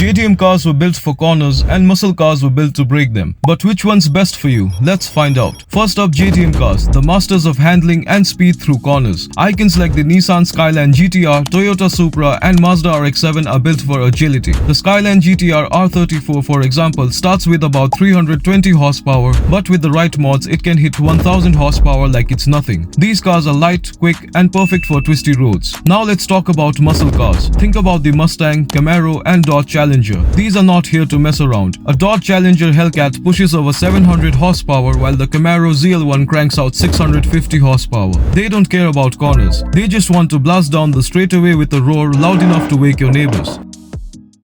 JDM cars were built for corners and muscle cars were built to break them. But which one's best for you? Let's find out. First up, JDM cars, the masters of handling and speed through corners. Icons like the Nissan Skyline GT-R, Toyota Supra and Mazda RX-7 are built for agility. The Skyline GT-R R34, for example, starts with about 320 horsepower, but with the right mods it can hit 1000 horsepower like it's nothing. These cars are light, quick and perfect for twisty roads. Now let's talk about muscle cars. Think about the Mustang, Camaro and Dodge Challenger. These are not here to mess around. A Dodge Challenger Hellcat pushes over 700 horsepower while the Camaro ZL1 cranks out 650 horsepower. They don't care about corners. They just want to blast down the straightaway with a roar loud enough to wake your neighbors.